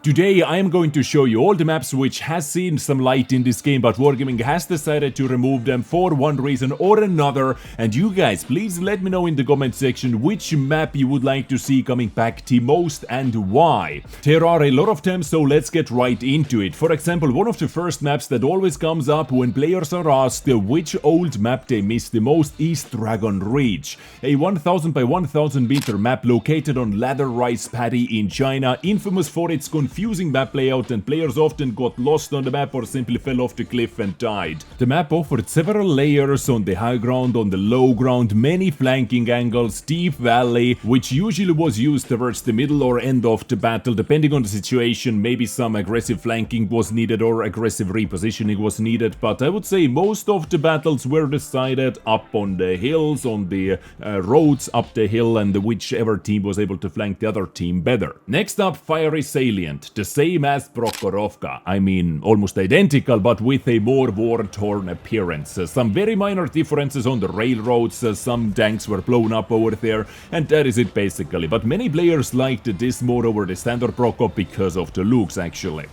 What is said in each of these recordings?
Today I am going to show you all the maps which has seen some light in this game, but Wargaming has decided to remove them for one reason or another, and you guys please let me know in the comment section which map you would like to see coming back the most and why. There are a lot of them, so let's get right into it. For example, one of the first maps that always comes up when players are asked which old map they miss the most is Dragon Reach, a 1000 by 1000 meter map located on Lather Rice Paddy in China, infamous for its confusing map layout, and players often got lost on the map or simply fell off the cliff and died. The map offered several layers on the high ground, on the low ground, many flanking angles, deep valley, which usually was used towards the middle or end of the battle, depending on the situation. Maybe some aggressive flanking was needed or aggressive repositioning was needed, but I would say most of the battles were decided up on the hills, on the roads up the hill, and whichever team was able to flank the other team better. Next up, Fiery Salient. The same as Prokhorovka, I mean almost identical, but with a more war-torn appearance. Some very minor differences on the railroads, some tanks were blown up over there, and that is it basically. But many players liked this more over the standard Prokop because of the looks actually.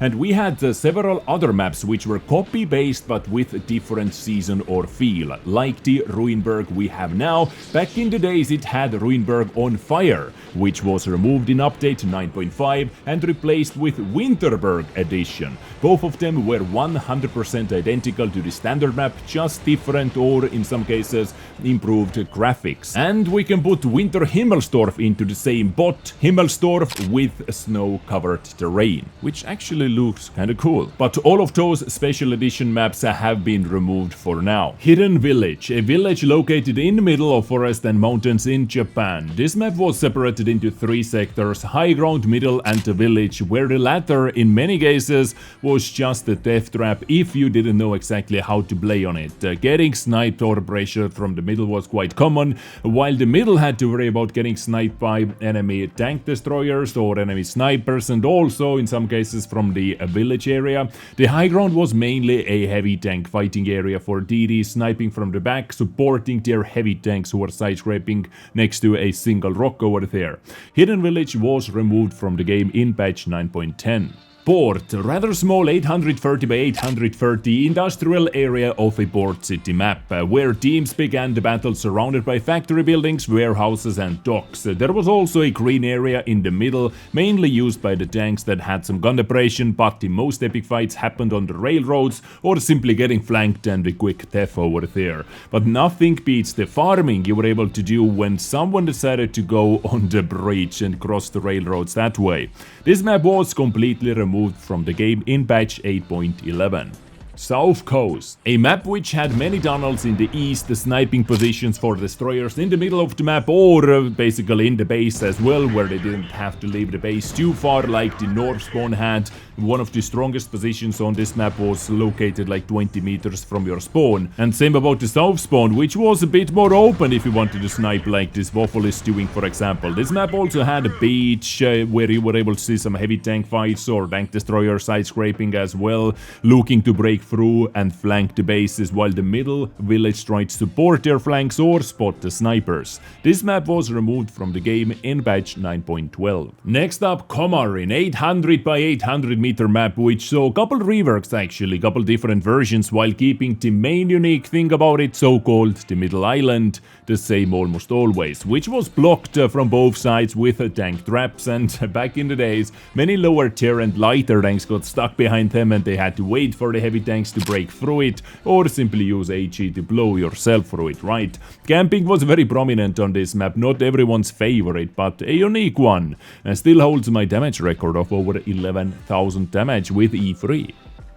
And we had several other maps which were copy-based but with a different season or feel, like the Ruinberg we have now. Back in the days it had Ruinberg on Fire, which was removed in update 9.5 and replaced with Winterberg edition. Both of them were 100% identical to the standard map, just different or in some cases improved graphics. And we can put Winter Himmelsdorf into the same bot, Himmelsdorf with snow-covered terrain, which actually looks kinda cool. But all of those special edition maps have been removed for now. Hidden Village, a village located in the middle of forest and mountains in Japan. This map was separated into 3 sectors, high ground, middle and the village, where the latter in many cases was just a death trap if you didn't know exactly how to play on it. Getting sniped or pressured from the middle was quite common, while the middle had to worry about getting sniped by enemy tank destroyers or enemy snipers, and also in some cases from the village area. The high ground was mainly a heavy tank fighting area for DD, sniping from the back, supporting their heavy tanks who were side-scraping next to a single rock over there. Hidden Village was removed from the game in patch 9.10. Port, rather small 830 by 830 industrial area of a port city map, where teams began the battle surrounded by factory buildings, warehouses and docks. There was also a green area in the middle, mainly used by the tanks that had some gun depression, but the most epic fights happened on the railroads or simply getting flanked and a quick death over there. But nothing beats the farming you were able to do when someone decided to go on the bridge and cross the railroads that way. This map was completely removed from the game in patch 8.11. South Coast, a map which had many tunnels in the east, the sniping positions for destroyers in the middle of the map, or basically in the base as well, where they didn't have to leave the base too far like the north spawn had. One of the strongest positions on this map was located like 20 meters from your spawn, and same about the south spawn, which was a bit more open if you wanted to snipe like this Waffle is doing, for example. This map also had a beach where you were able to see some heavy tank fights or tank destroyer side scraping as well, looking to break through and flank the bases, while the middle village tried to support their flanks or spot the snipers. This map was removed from the game in patch 9.12. Next up, Komarin, 800 by 800 meter map, which saw a couple reworks actually, couple different versions, while keeping the main unique thing about it, so-called the middle island, the same almost always, which was blocked from both sides with tank traps, and back in the days many lower tier and lighter tanks got stuck behind them and they had to wait for the heavy tanks to break through it, or simply use HE to blow yourself through it, right? Camping was very prominent on this map, not everyone's favorite, but a unique one, and still holds my damage record of over 11,000 damage with E3.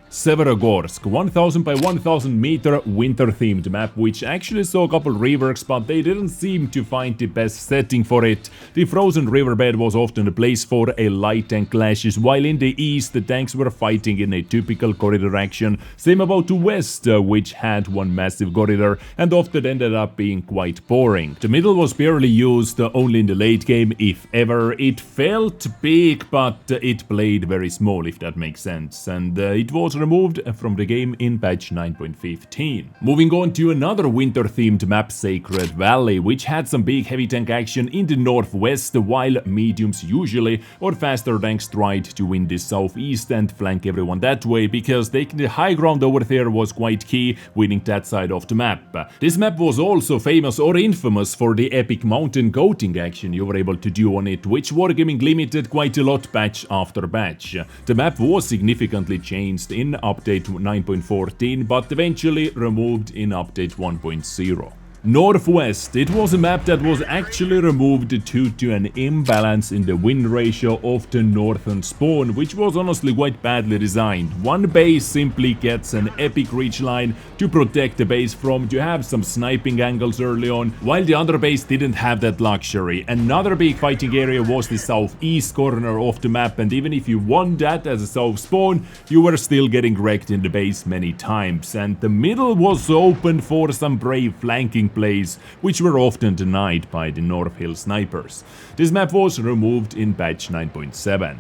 Severogorsk, 1000 by 1000 meter winter themed map, which actually saw a couple reworks, but they didn't seem to find the best setting for it. The frozen riverbed was often a place for a light tank clashes, while in the east the tanks were fighting in a typical corridor action. Same about the west, which had one massive corridor and often ended up being quite boring. The middle was barely used, only in the late game if ever. It felt big, but it played very small, if that makes sense, and it was removed from the game in patch 9.15. Moving on to another winter-themed map, Sacred Valley, which had some big heavy tank action in the northwest, while mediums usually or faster tanks tried to win the southeast and flank everyone that way, because taking the high ground over there was quite key, winning that side of the map. This map was also famous or infamous for the epic mountain goating action you were able to do on it, which Wargaming limited quite a lot patch after patch. The map was significantly changed in update 9.14, but eventually removed in update 1.0. Northwest. It was a map that was actually removed due to an imbalance in the win ratio of the northern spawn, which was honestly quite badly designed. One base simply gets an epic reach line to protect the base from, to have some sniping angles early on, while the other base didn't have that luxury. Another big fighting area was the southeast corner of the map, and even if you won that as a south spawn, you were still getting wrecked in the base many times. And the middle was open for some brave flanking plays, which were often denied by the North Hill snipers. This map was removed in patch 9.7.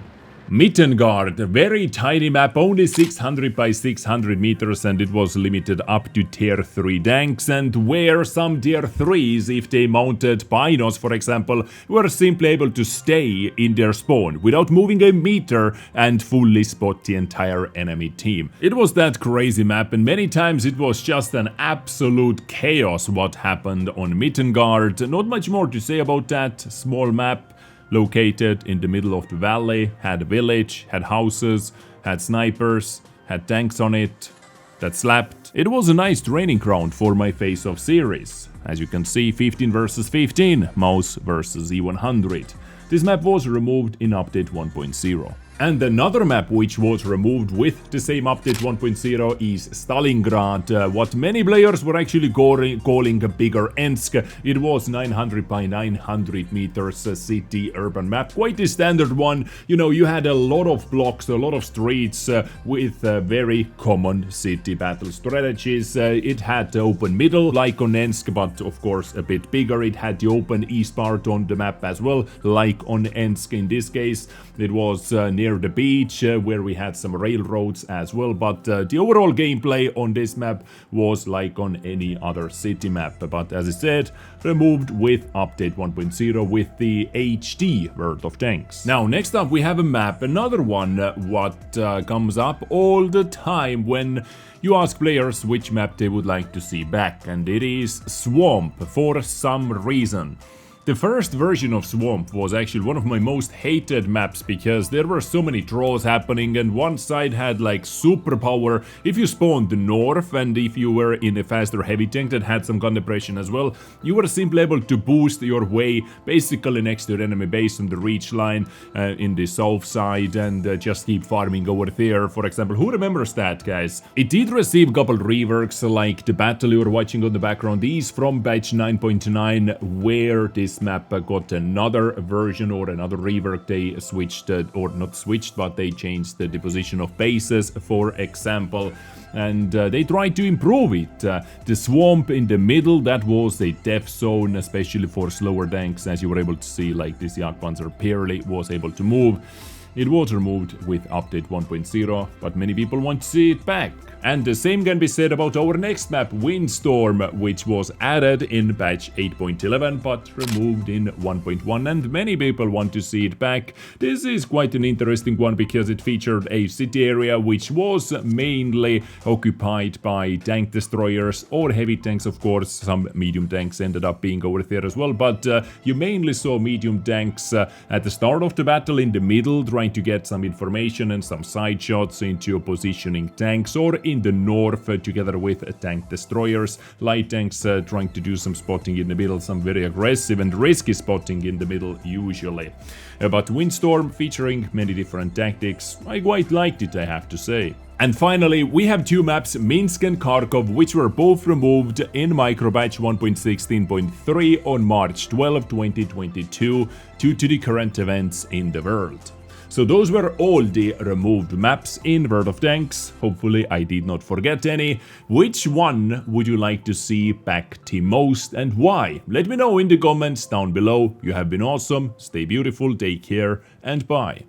Mittengard, a very tiny map, only 600 by 600 meters, and it was limited up to tier 3 tanks, and where some tier 3s, if they mounted binos for example, were simply able to stay in their spawn without moving a meter and fully spot the entire enemy team. It was that crazy map, and many times it was just an absolute chaos what happened on Mittengard. Not much more to say about that small map. Located in the middle of the valley, had a village, had houses, had snipers, had tanks on it that slapped. It was a nice training ground for my face-off series. As you can see, 15 versus 15, mouse versus E100. This map was removed in update 1.0. And another map which was removed with the same update 1.0 is Stalingrad, what many players were actually calling a bigger Ensk. It was 900 by 900 meters city urban map, quite a standard one. You know, you had a lot of blocks, a lot of streets with very common city battle strategies. It had the open middle like on Ensk, but of course a bit bigger. It had the open east part on the map as well, like on Ensk in this case. It was near the beach where we had some railroads as well, but the overall gameplay on this map was like on any other city map. But as I said, removed with update 1.0 with the HD World of Tanks. Now next up we have a map, another one what comes up all the time when you ask players which map they would like to see back, and it is Swamp for some reason. The first version of Swamp was actually one of my most hated maps because there were so many draws happening, and one side had like superpower if you spawned north, and if you were in a faster heavy tank that had some gun depression as well, you were simply able to boost your way basically next to the enemy base on the reach line in the south side, and just keep farming over there. For example, who remembers that, guys? It did receive couple reworks, like the battle you were watching on the background is from patch 9.9, where this map got another version or another rework. They switched, or not switched, but they changed the position of bases, for example, and they tried to improve it. The swamp in the middle, that was a death zone, especially for slower tanks, as you were able to see, like this Jagdpanzer barely was able to move. It was removed with update 1.0, but many people want to see it back. And the same can be said about our next map, Windstorm, which was added in patch 8.11 but removed in 1.1, and many people want to see it back. This is quite an interesting one because it featured a city area which was mainly occupied by tank destroyers or heavy tanks. Of course, some medium tanks ended up being over there as well, but you mainly saw medium tanks at the start of the battle in the middle, trying to get some information and some side shots into positioning tanks, or in the north together with tank destroyers. Light tanks trying to do some spotting in the middle, some very aggressive and risky spotting in the middle usually. But Windstorm featuring many different tactics, I quite liked it, I have to say. And finally, we have two maps, Minsk and Kharkov, which were both removed in micropatch 1.16.3 on March 12, 2022 due to the current events in the world. So those were all the removed maps in World of Tanks. Hopefully I did not forget any. Which one would you like to see back the most and why? Let me know in the comments down below. You have been awesome, stay beautiful, take care, and bye.